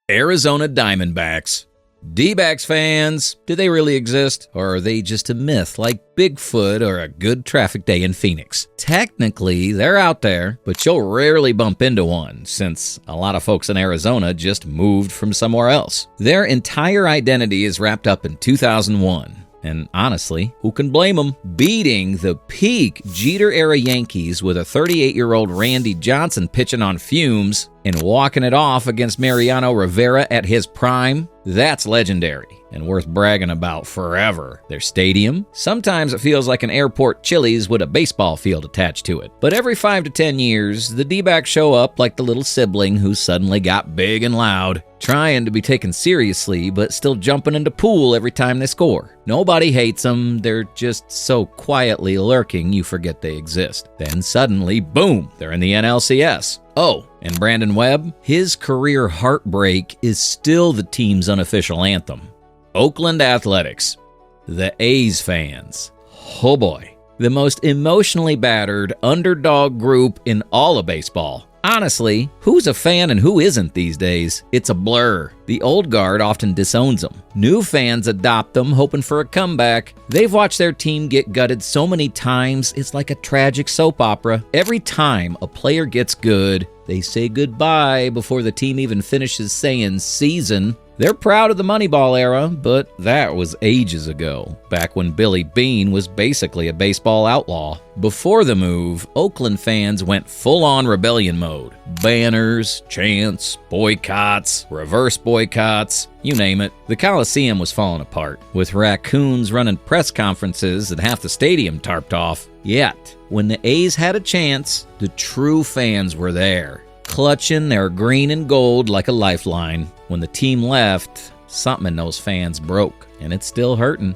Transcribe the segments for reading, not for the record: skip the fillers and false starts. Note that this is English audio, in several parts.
Arizona Diamondbacks. D-backs fans, do they really exist? Or are they just a myth like Bigfoot or a good traffic day in Phoenix? Technically, they're out there, but you'll rarely bump into one since a lot of folks in Arizona just moved from somewhere else. Their entire identity is wrapped up in 2001. And honestly, who can blame them? Beating the peak Jeter-era Yankees with a 38-year-old Randy Johnson pitching on fumes and walking it off against Mariano Rivera at his prime, that's legendary and worth bragging about forever. Their stadium? Sometimes it feels like an airport Chili's with a baseball field attached to it. But every 5 to 10 years, the D-backs show up like the little sibling who suddenly got big and loud, trying to be taken seriously but still jumping into pool every time they score. Nobody hates them, they're just so quietly lurking you forget they exist. Then suddenly, boom, they're in the NLCS. Oh, and Brandon Webb? His career heartbreak is still the team's unofficial anthem. Oakland Athletics. The A's fans. Oh boy. The most emotionally battered underdog group in all of baseball. Honestly, who's a fan and who isn't these days? It's a blur. The old guard often disowns them. New fans adopt them, hoping for a comeback. They've watched their team get gutted so many times, it's like a tragic soap opera. Every time a player gets good, they say goodbye before the team even finishes saying season. They're proud of the Moneyball era, but that was ages ago, back when Billy Beane was basically a baseball outlaw. Before the move, Oakland fans went full-on rebellion mode. Banners, chants, boycotts, reverse boycotts, you name it. The Coliseum was falling apart, with raccoons running press conferences and half the stadium tarped off. Yet, when the A's had a chance, the true fans were there, clutching their green and gold like a lifeline. When the team left, something in those fans broke, and it's still hurting.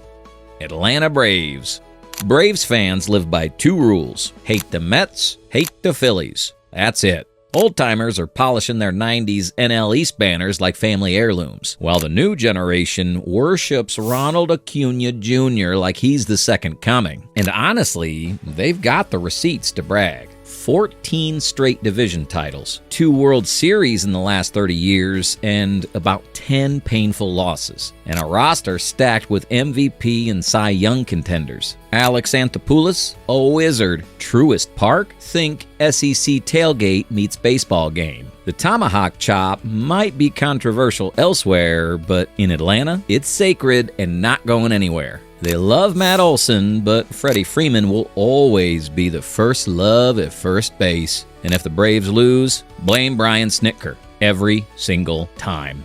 Atlanta Braves. Braves fans live by 2 rules. Hate the Mets, hate the Phillies. That's it. Old-timers are polishing their 90s NL East banners like family heirlooms, while the new generation worships Ronald Acuna Jr. like he's the second coming. And honestly, they've got the receipts to brag. 14 straight division titles, 2 World Series in the last 30 years, and about 10 painful losses. And a roster stacked with MVP and Cy Young contenders. Alex Anthopoulos, a wizard. Truist Park? Think SEC tailgate meets baseball game. The tomahawk chop might be controversial elsewhere, but in Atlanta, it's sacred and not going anywhere. They love Matt Olson, but Freddie Freeman will always be the first love at first base. And if the Braves lose, blame Brian Snitker every single time.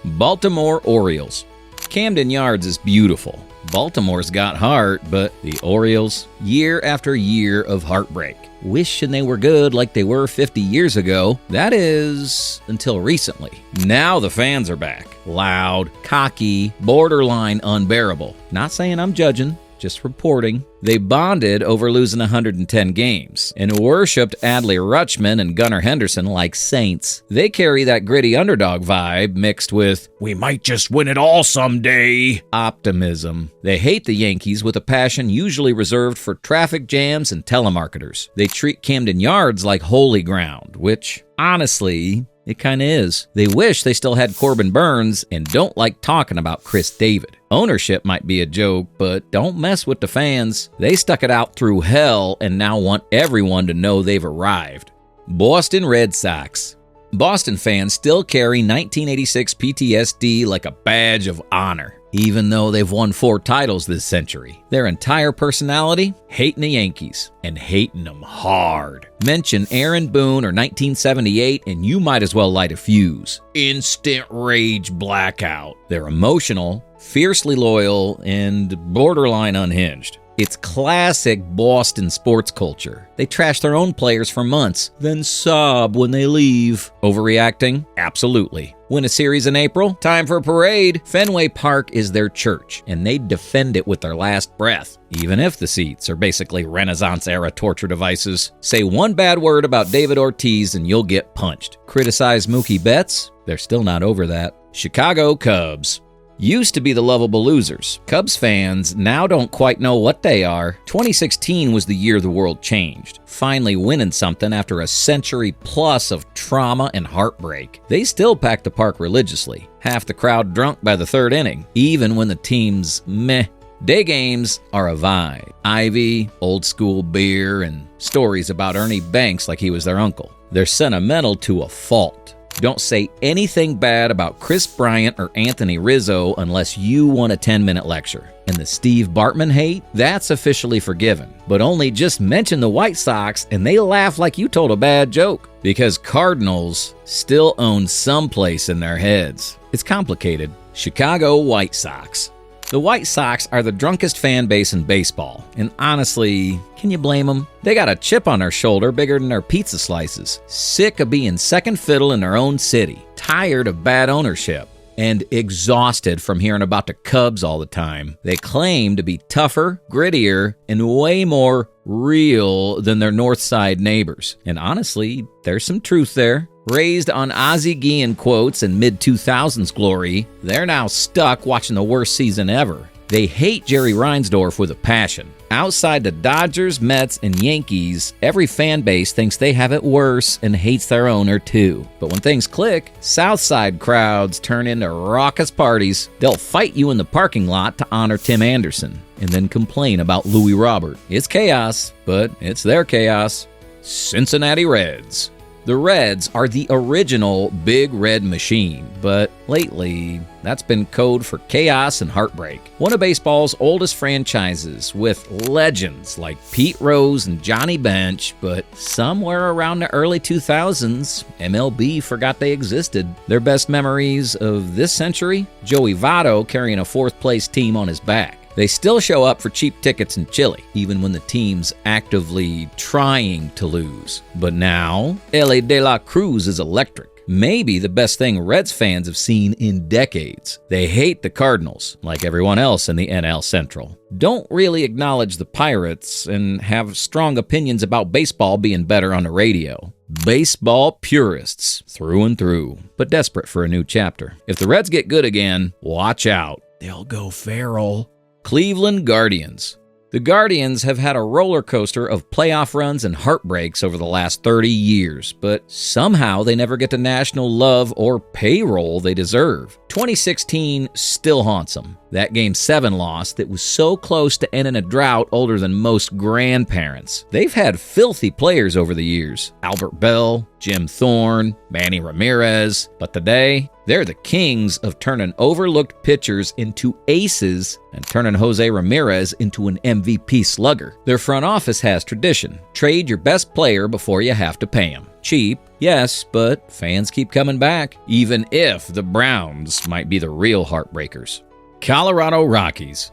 Baltimore Orioles. Camden Yards is beautiful. Baltimore's got heart, but the Orioles, year after year of heartbreak. Wishing they were good like they were 50 years ago. That is, until recently. Now the fans are back. Loud, cocky, borderline unbearable. Not saying I'm judging, just reporting. They bonded over losing 110 games and worshipped Adley Rutschman and Gunnar Henderson like saints. They carry that gritty underdog vibe mixed with, we might just win it all someday, optimism. They hate the Yankees with a passion usually reserved for traffic jams and telemarketers. They treat Camden Yards like holy ground, which, honestly, it kinda is. They wish they still had Corbin Burns and don't like talking about Chris David. Ownership might be a joke, but don't mess with the fans. They stuck it out through hell and now want everyone to know they've arrived. Boston Red Sox. Boston fans still carry 1986 PTSD like a badge of honor, even though they've won 4 titles this century. Their entire personality? Hating the Yankees, and hating them hard. Mention Aaron Boone or 1978 and you might as well light a fuse. Instant rage blackout. They're emotional, fiercely loyal, and borderline unhinged. It's classic Boston sports culture. They trash their own players for months, then sob when they leave. Overreacting? Absolutely. Win a series in April? Time for a parade. Fenway Park is their church, and they defend it with their last breath, even if the seats are basically Renaissance-era torture devices. Say one bad word about David Ortiz and you'll get punched. Criticize Mookie Betts? They're still not over that. Chicago Cubs. used to be the lovable losers. Cubs fans now don't quite know what they are. 2016 was the year the world changed, finally winning something after a century plus of trauma and heartbreak. They still pack the park religiously, half the crowd drunk by the third inning, even when the team's meh. Day games are a vibe. Ivy, old school beer, and stories about Ernie Banks like he was their uncle. They're sentimental to a fault. Don't say anything bad about Chris Bryant or Anthony Rizzo unless you want a 10-minute lecture. And the Steve Bartman hate? That's officially forgiven. But only just mention the White Sox and they laugh like you told a bad joke. Because Cardinals still own some place in their heads. It's complicated. Chicago White Sox. The White Sox are the drunkest fan base in baseball, and honestly, can you blame them? They got a chip on their shoulder bigger than their pizza slices, sick of being second fiddle in their own city, tired of bad ownership, and exhausted from hearing about the Cubs all the time. They claim to be tougher, grittier, and way more real than their North Side neighbors. And honestly, there's some truth there. Raised on Ozzie Guillen quotes and mid-2000s glory, they're now stuck watching the worst season ever. They hate Jerry Reinsdorf with a passion. Outside the Dodgers, Mets, and Yankees, every fan base thinks they have it worse and hates their owner too. But when things click, Southside crowds turn into raucous parties. They'll fight you in the parking lot to honor Tim Anderson and then complain about Louis Robert. It's chaos, but it's their chaos. Cincinnati Reds. The Reds are the original Big Red Machine, but lately, that's been code for chaos and heartbreak. One of baseball's oldest franchises, with legends like Pete Rose and Johnny Bench, but somewhere around the early 2000s, MLB forgot they existed. Their best memories of this century? Joey Votto carrying a fourth-place team on his back. They still show up for cheap tickets in Chile, even when the team's actively trying to lose. But now, L.A. De La Cruz is electric. Maybe the best thing Reds fans have seen in decades. They hate the Cardinals, like everyone else in the NL Central. Don't really acknowledge the Pirates, and have strong opinions about baseball being better on the radio. Baseball purists, through and through, but desperate for a new chapter. If the Reds get good again, watch out. They'll go feral. Cleveland Guardians. The Guardians have had a roller coaster of playoff runs and heartbreaks over the last 30 years, but somehow they never get the national love or payroll they deserve. 2016 still haunts them. That Game 7 loss that was so close to ending a drought older than most grandparents. They've had filthy players over the years. Albert Bell, Jim Thorne, Manny Ramirez. But today, they're the kings of turning overlooked pitchers into aces and turning Jose Ramirez into an MVP slugger. Their front office has tradition. Trade your best player before you have to pay him. Cheap, yes, but fans keep coming back, even if the Browns might be the real heartbreakers. Colorado Rockies.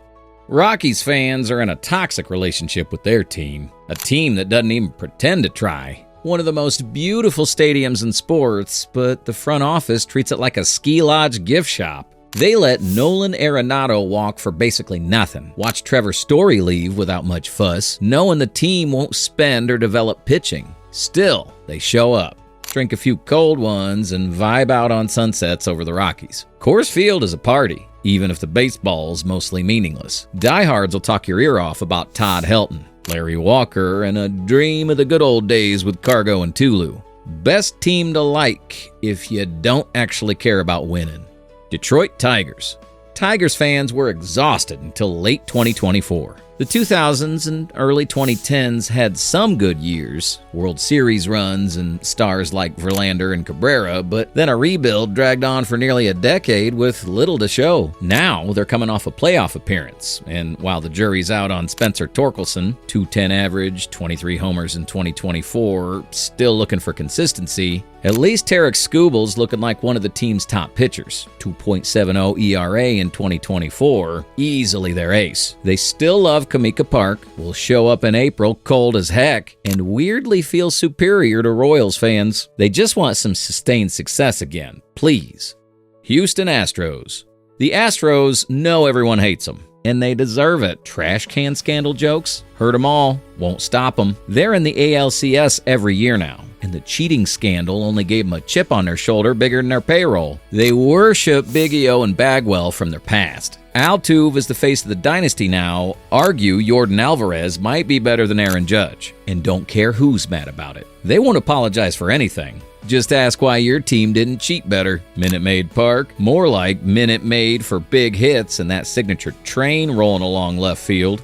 Rockies fans are in a toxic relationship with their team, a team that doesn't even pretend to try. One of the most beautiful stadiums in sports, but the front office treats it like a ski lodge gift shop. They let Nolan Arenado walk for basically nothing. Watch Trevor Story leave without much fuss, knowing the team won't spend or develop pitching. Still, they show up, drink a few cold ones, and vibe out on sunsets over the Rockies. Coors Field is a party, even if the baseball's mostly meaningless. Diehards will talk your ear off about Todd Helton, Larry Walker, and a dream of the good old days with Cargo and Tulu. Best team to like if you don't actually care about winning. Detroit Tigers. Tigers fans were exhausted until late 2024. The 2000s and early 2010s had some good years, World Series runs and stars like Verlander and Cabrera, but then a rebuild dragged on for nearly a decade with little to show. Now they're coming off a playoff appearance, and while the jury's out on Spencer Torkelson, .210 average, 23 homers in 2024, still looking for consistency, at least Tarek Skubal's looking like one of the team's top pitchers. 2.70 ERA in 2024, easily their ace. They still love Kamika Park, will show up in April cold as heck, and weirdly feel superior to Royals fans. They just want some sustained success again, please. Houston Astros. The Astros know everyone hates them, and they deserve it. Trash can scandal jokes? Heard them all. Won't stop them. They're in the ALCS every year now. and the cheating scandal only gave them a chip on their shoulder bigger than their payroll. They worship Big E.O. and Bagwell from their past. Altuve is the face of the dynasty now. Argue Yordan Alvarez might be better than Aaron Judge, and don't care who's mad about it. They won't apologize for anything. Just ask why your team didn't cheat better. Minute Maid Park. More like Minute Maid for big hits and that signature train rolling along left field.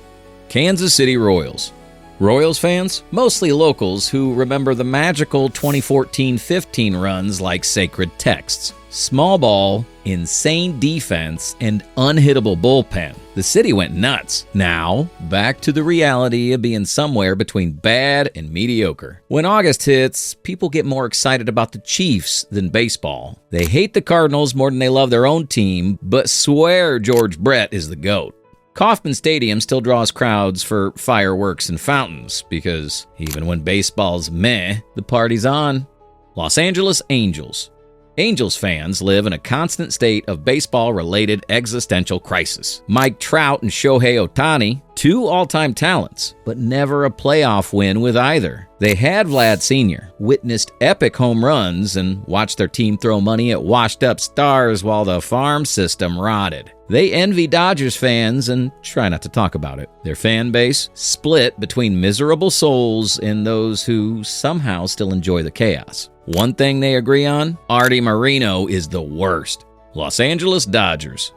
Kansas City Royals. Royals fans, mostly locals who remember the magical 2014-15 runs like sacred texts. Small ball, insane defense, and unhittable bullpen. The city went nuts. Now, back to the reality of being somewhere between bad and mediocre. When August hits, people get more excited about the Chiefs than baseball. They hate the Cardinals more than they love their own team, but swear George Brett is the GOAT. Kauffman Stadium still draws crowds for fireworks and fountains because even when baseball's meh, the party's on. Los Angeles Angels. Angels fans live in a constant state of baseball-related existential crisis. Mike Trout and Shohei Ohtani, two all-time talents, but never a playoff win with either. They had Vlad Sr., witnessed epic home runs, and watched their team throw money at washed-up stars while the farm system rotted. They envy Dodgers fans and try not to talk about it. Their fan base split between miserable souls and those who somehow still enjoy the chaos. One thing they agree on, Artie Moreno is the worst. Los Angeles Dodgers.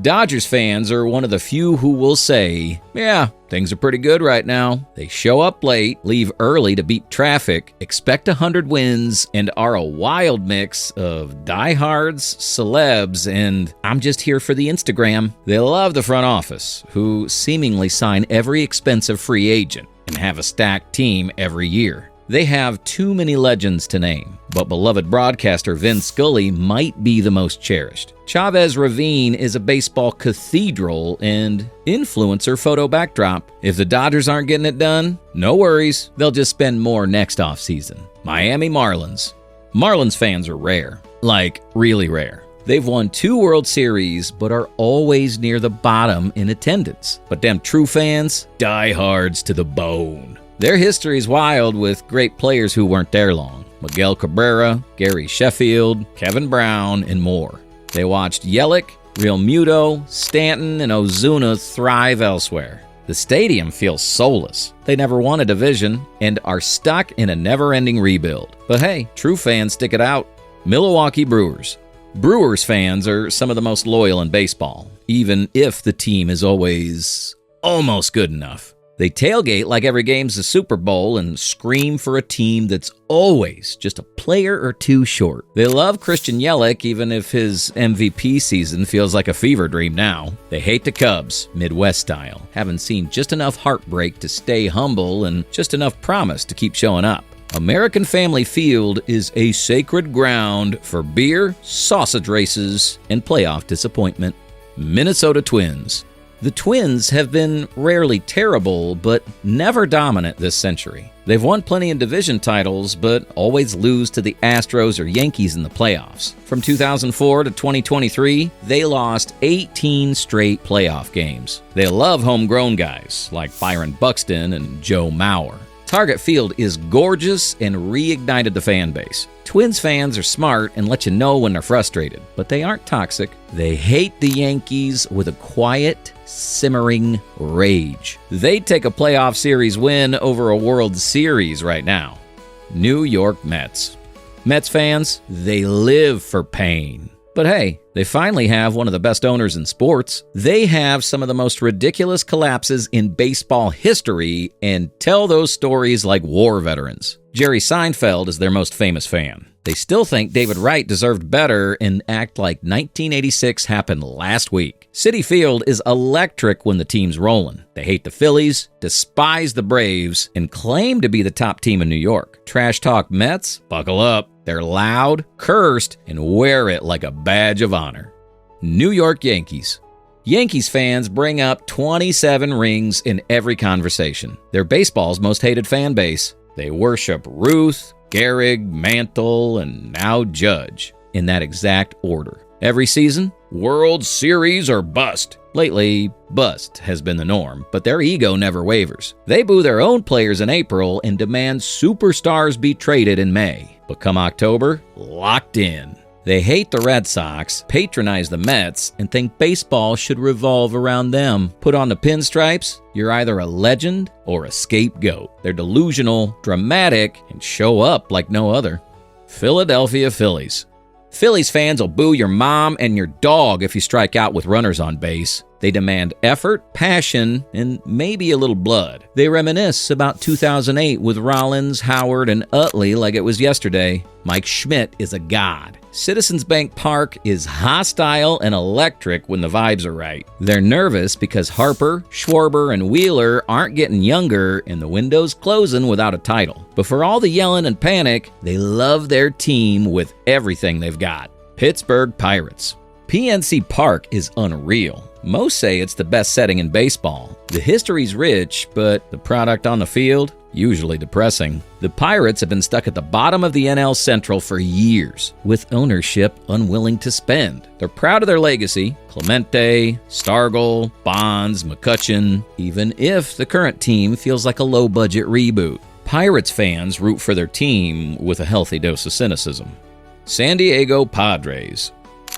Dodgers fans are one of the few who will say, yeah, things are pretty good right now. They show up late, leave early to beat traffic, expect 100 wins, and are a wild mix of diehards, celebs, and I'm just here for the Instagram. They love the front office, who seemingly sign every expensive free agent and have a stacked team every year. They have too many legends to name, but beloved broadcaster Vin Scully might be the most cherished. Chavez Ravine is a baseball cathedral and influencer photo backdrop. If the Dodgers aren't getting it done, no worries, they'll just spend more next offseason. Miami Marlins. Marlins fans are rare, like really rare. They've won 2 World Series, but are always near the bottom in attendance. But them true fans, diehards to the bone. Their history's wild with great players who weren't there long. Miguel Cabrera, Gary Sheffield, Kevin Brown, and more. They watched Yelich, Real Muto, Stanton, and Ozuna thrive elsewhere. The stadium feels soulless. They never won a division and are stuck in a never-ending rebuild. But hey, true fans stick it out. Milwaukee Brewers. Brewers fans are some of the most loyal in baseball, even if the team is always almost good enough. They tailgate like every game's a Super Bowl and scream for a team that's always just a player or two short. They love Christian Yelich even if his MVP season feels like a fever dream now. They hate the Cubs, Midwest style, having seen just enough heartbreak to stay humble and just enough promise to keep showing up. American Family Field is a sacred ground for beer, sausage races, and playoff disappointment. Minnesota Twins. The Twins have been rarely terrible, but never dominant this century. They've won plenty of division titles, but always lose to the Astros or Yankees in the playoffs. From 2004 to 2023, they lost 18 straight playoff games. They love homegrown guys like Byron Buxton and Joe Mauer. Target Field is gorgeous and reignited the fan base. Twins fans are smart and let you know when they're frustrated, but they aren't toxic. They hate the Yankees with a quiet, simmering rage. They'd take a playoff series win over a World Series right now. New York Mets. Mets fans, they live for pain. But hey, they finally have one of the best owners in sports. They have some of the most ridiculous collapses in baseball history and tell those stories like war veterans. Jerry Seinfeld is their most famous fan. They still think David Wright deserved better and act like 1986 happened last week. Citi Field is electric when the team's rolling. They hate the Phillies, despise the Braves, and claim to be the top team in New York. Trash talk Mets? Buckle up. They're loud, cursed, and wear it like a badge of honor. New York Yankees. Yankees fans bring up 27 rings in every conversation. They're baseball's most hated fan base. They worship Ruth, Gehrig, Mantle, and now Judge, in that exact order. Every season, World Series or bust. Lately, bust has been the norm, but their ego never wavers. They boo their own players in April and demand superstars be traded in May. But come October, locked in. They hate the Red Sox, patronize the Mets, and think baseball should revolve around them. Put on the pinstripes, you're either a legend or a scapegoat. They're delusional, dramatic, and show up like no other. Philadelphia Phillies. Phillies fans will boo your mom and your dog if you strike out with runners on base. They demand effort, passion, and maybe a little blood. They reminisce about 2008 with Rollins, Howard, and Utley like it was yesterday. Mike Schmidt is a god. Citizens Bank Park is hostile and electric when the vibes are right. They're nervous because Harper, Schwarber, and Wheeler aren't getting younger and the window's closing without a title. But for all the yelling and panic, they love their team with everything they've got. Pittsburgh Pirates. PNC Park is unreal. Most say it's the best setting in baseball. The history's rich, but the product on the field, usually depressing. The Pirates have been stuck at the bottom of the NL Central for years, with ownership unwilling to spend. They're proud of their legacy, Clemente, Stargell, Bonds, McCutchen, even if the current team feels like a low-budget reboot. Pirates fans root for their team with a healthy dose of cynicism. San Diego Padres.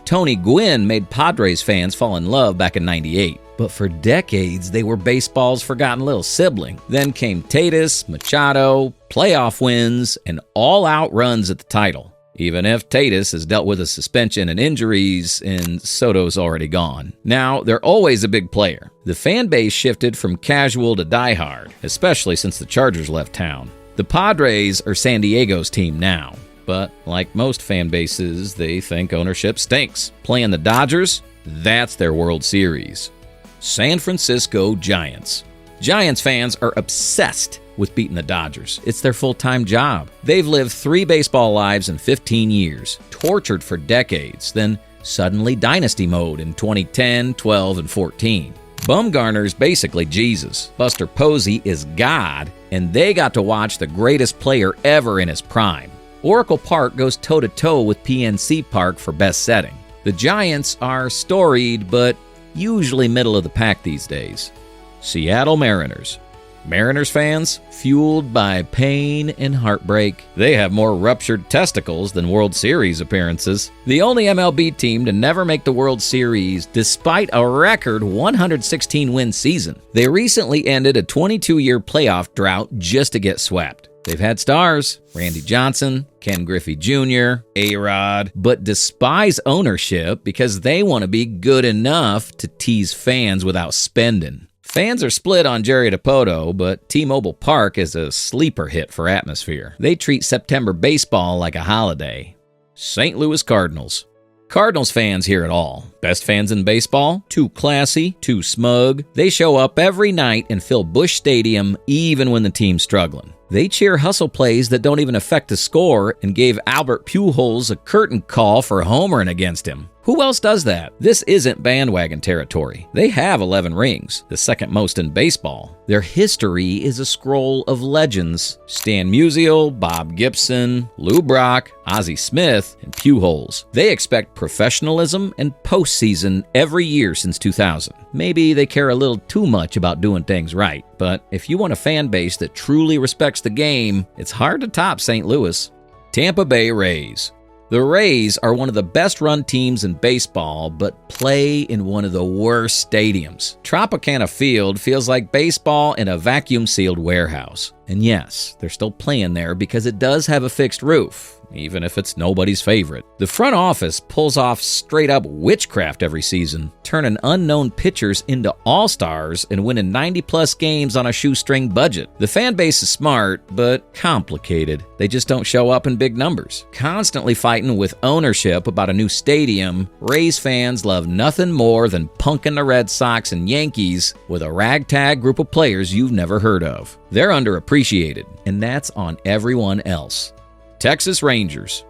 Tony Gwynn made Padres fans fall in love back in '98, but for decades they were baseball's forgotten little sibling. Then came Tatis, Machado, playoff wins, and all-out runs at the title. Even if Tatis has dealt with a suspension and injuries, and Soto's already gone. Now, they're always a big player. The fan base shifted from casual to diehard, especially since the Chargers left town. The Padres are San Diego's team now. But like most fan bases, they think ownership stinks. Playing the Dodgers, that's their World Series. San Francisco Giants. Giants fans are obsessed with beating the Dodgers. It's their full-time job. They've lived 3 baseball lives in 15 years, tortured for decades, then suddenly dynasty mode in 2010, 12, and 14. Bumgarner's basically Jesus. Buster Posey is God, and they got to watch the greatest player ever in his prime. Oracle Park goes toe-to-toe with PNC Park for best setting. The Giants are storied, but usually middle of the pack these days. Seattle Mariners. Mariners fans, fueled by pain and heartbreak. They have more ruptured testicles than World Series appearances. The only MLB team to never make the World Series despite a record 116-win season. They recently ended a 22-year playoff drought just to get swept. They've had stars, Randy Johnson, Ken Griffey Jr., A-Rod, but despise ownership because they want to be good enough to tease fans without spending. Fans are split on Jerry Dipoto, but T-Mobile Park is a sleeper hit for atmosphere. They treat September baseball like a holiday. St. Louis Cardinals. Cardinals fans hear it all. Best fans in baseball? Too classy, too smug. They show up every night and fill Busch Stadium even when the team's struggling. They cheer hustle plays that don't even affect the score and gave Albert Pujols a curtain call for homering against him. Who else does that? This isn't bandwagon territory. They have 11 rings, the second most in baseball. Their history is a scroll of legends. Stan Musial, Bob Gibson, Lou Brock, Ozzie Smith, and Pujols. They expect professionalism and postseason every year since 2000. Maybe they care a little too much about doing things right, but if you want a fan base that truly respects the game, it's hard to top St. Louis. Tampa Bay Rays. The Rays are one of the best-run teams in baseball, but play in one of the worst stadiums. Tropicana Field feels like baseball in a vacuum-sealed warehouse. And yes, they're still playing there because it does have a fixed roof, even if it's nobody's favorite. The front office pulls off straight-up witchcraft every season, turning unknown pitchers into all-stars and winning 90-plus games on a shoestring budget. The fan base is smart, but complicated. They just don't show up in big numbers. Constantly fighting with ownership about a new stadium, Rays fans love nothing more than punking the Red Sox and Yankees with a ragtag group of players you've never heard of. They're underappreciated, and that's on everyone else. Texas Rangers.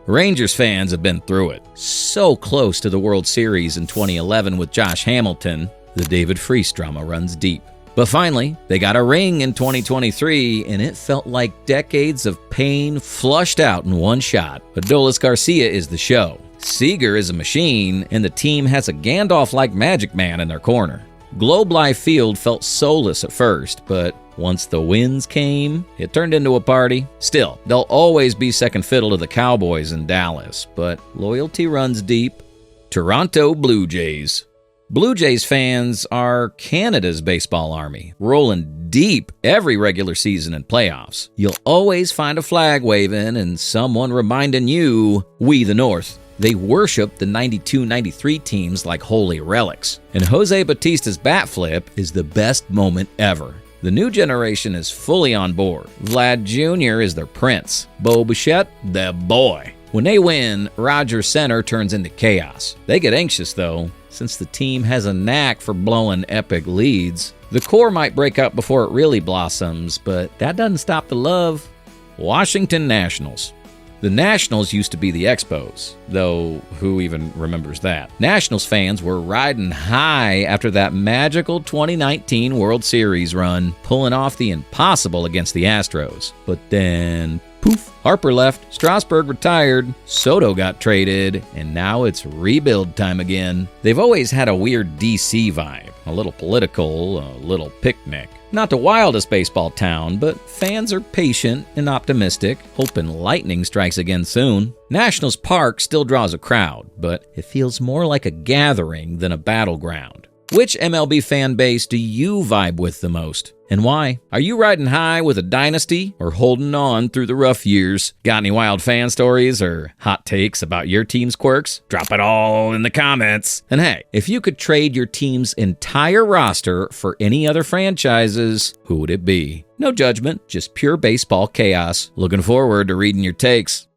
Rangers fans have been through it. So close to the World Series in 2011 with Josh Hamilton, the David Freese drama runs deep. But finally, they got a ring in 2023, and it felt like decades of pain flushed out in one shot. Adolis Garcia is the show. Seager is a machine, and the team has a Gandalf-like magic man in their corner. Globe Life Field felt soulless at first, but once the wins came, it turned into a party. Still, they'll always be second fiddle to the Cowboys in Dallas, but loyalty runs deep. Toronto Blue Jays. Blue Jays fans are Canada's baseball army, rolling deep every regular season and playoffs. You'll always find a flag waving and someone reminding you, we the North. They worship the 92-93 teams like holy relics. And Jose Bautista's bat flip is the best moment ever. The new generation is fully on board. Vlad Jr. is their prince. Bo Bichette, the boy. When they win, Roger Center turns into chaos. They get anxious, though, since the team has a knack for blowing epic leads. The core might break up before it really blossoms, but that doesn't stop the love. Washington Nationals. The Nationals used to be the Expos, though who even remembers that? Nationals fans were riding high after that magical 2019 World Series run, pulling off the impossible against the Astros. But then, poof, Harper left, Strasburg retired, Soto got traded, and now it's rebuild time again. They've always had a weird DC vibe, a little political, a little picnic. Not the wildest baseball town, but fans are patient and optimistic, hoping lightning strikes again soon. Nationals Park still draws a crowd, but it feels more like a gathering than a battleground. Which MLB fan base do you vibe with the most, and why? Are you riding high with a dynasty or holding on through the rough years? Got any wild fan stories or hot takes about your team's quirks? Drop it all in the comments. And hey, if you could trade your team's entire roster for any other franchises, who would it be? No judgment, just pure baseball chaos. Looking forward to reading your takes.